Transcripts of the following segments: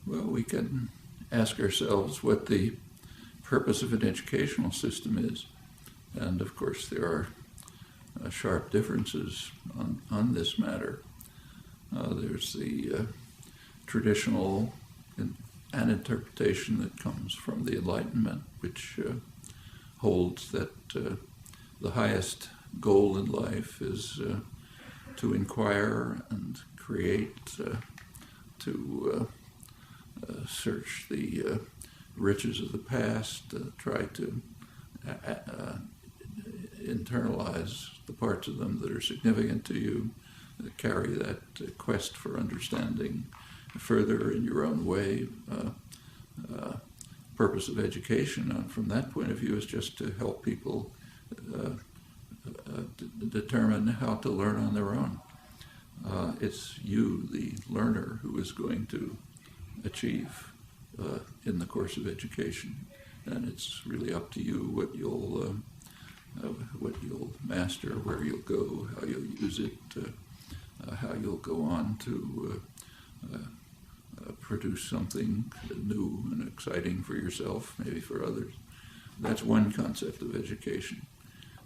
Well, we can ask ourselves what the purpose of an educational system is. And of course, there are sharp differences on this matter. There's the traditional an interpretation that comes from the Enlightenment, which holds that the highest goal in life is to inquire and create, to search the riches of the past, try to internalize the parts of them that are significant to you, carry that quest for understanding further in your own way. Purpose of education, from that point of view, is just to help people determine how to learn on their own. It's you, the learner, who is going to achieve in the course of education, and it's really up to you what you'll master, where you'll go, how you'll use it, how you'll go on to produce something new and exciting for yourself, maybe for others. That's one concept of education.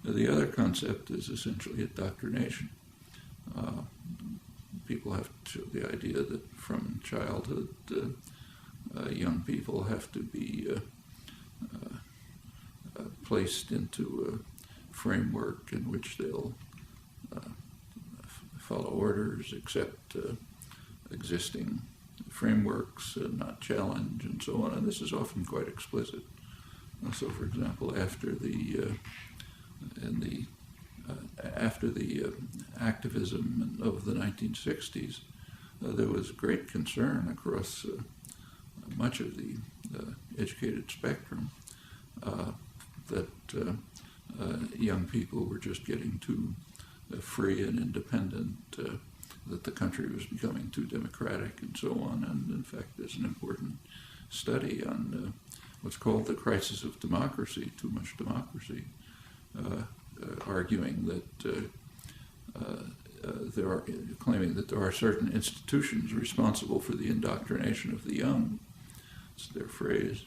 The other concept is essentially indoctrination. People have the idea that from childhood, young people have to be placed into a framework in which they'll follow orders, accept existing frameworks, not challenge, and so on. And this is often quite explicit. So, for example, after the activism of the 1960s, there was great concern across much of the educated spectrum that young people were just getting too free and independent, that the country was becoming too democratic, and so on. And in fact, there's an important study on what's called the crisis of democracy, too much democracy, arguing that claiming that there are certain institutions responsible for the indoctrination of the young. It's their phrase,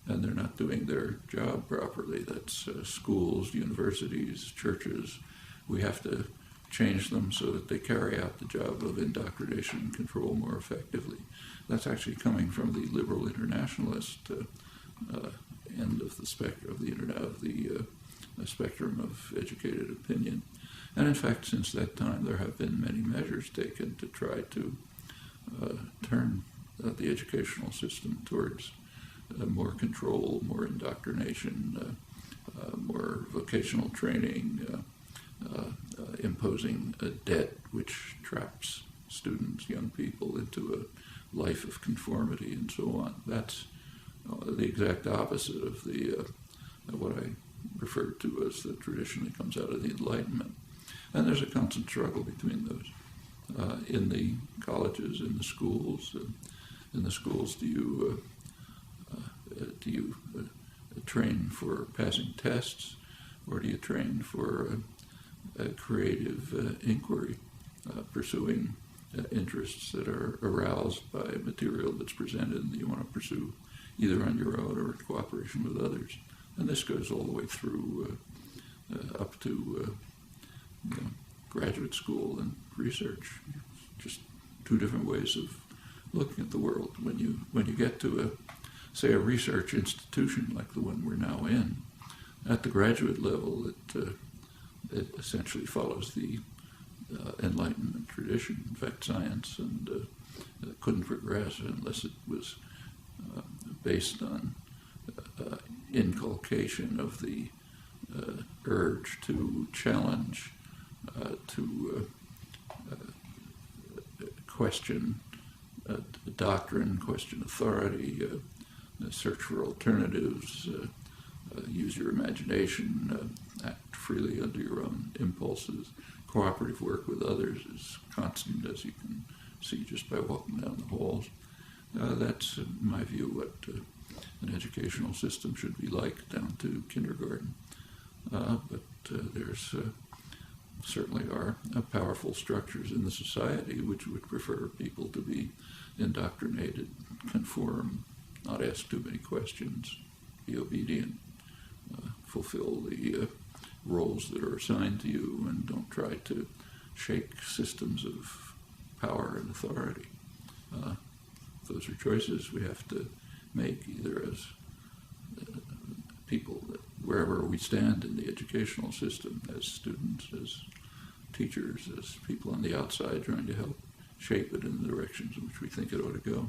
and they're not doing their job properly. That's schools, universities, churches. We have to change them so that they carry out the job of indoctrination and control more effectively. That's actually coming from the liberal internationalist end of the spectrum of educated opinion. And in fact, since that time, there have been many measures taken to try to turn the educational system towards more control, more indoctrination, more vocational training, imposing a debt which traps students, young people, into a life of conformity and so on. That's the exact opposite of the what I referred to as that traditionally comes out of the Enlightenment. And there's a constant struggle between those. In the colleges, in the schools, do you train for passing tests, or do you train for a creative inquiry, pursuing interests that are aroused by material that's presented and that you want to pursue either on your own or in cooperation with others? And this goes all the way through up to graduate school and research. Just two different ways of looking at the world. When you get to a research institution like the one we're now in, at the graduate level, it essentially follows the Enlightenment tradition. In fact, science couldn't progress unless it was based on inculcation of the urge to challenge, to question doctrine, question authority, search for alternatives, use your imagination, act freely under your own impulses. Cooperative work with others is constant, as you can see just by walking down the halls. That's, in my view, what an educational system should be like down to kindergarten. But there's certainly are powerful structures in the society which would prefer people to be indoctrinated, conform, not ask too many questions, be obedient, fulfill the roles that are assigned to you, and don't try to shake systems of power and authority. Those are choices we have to make, either as people, wherever we stand in the educational system, as students, as teachers, as people on the outside trying to help shape it in the directions in which we think it ought to go.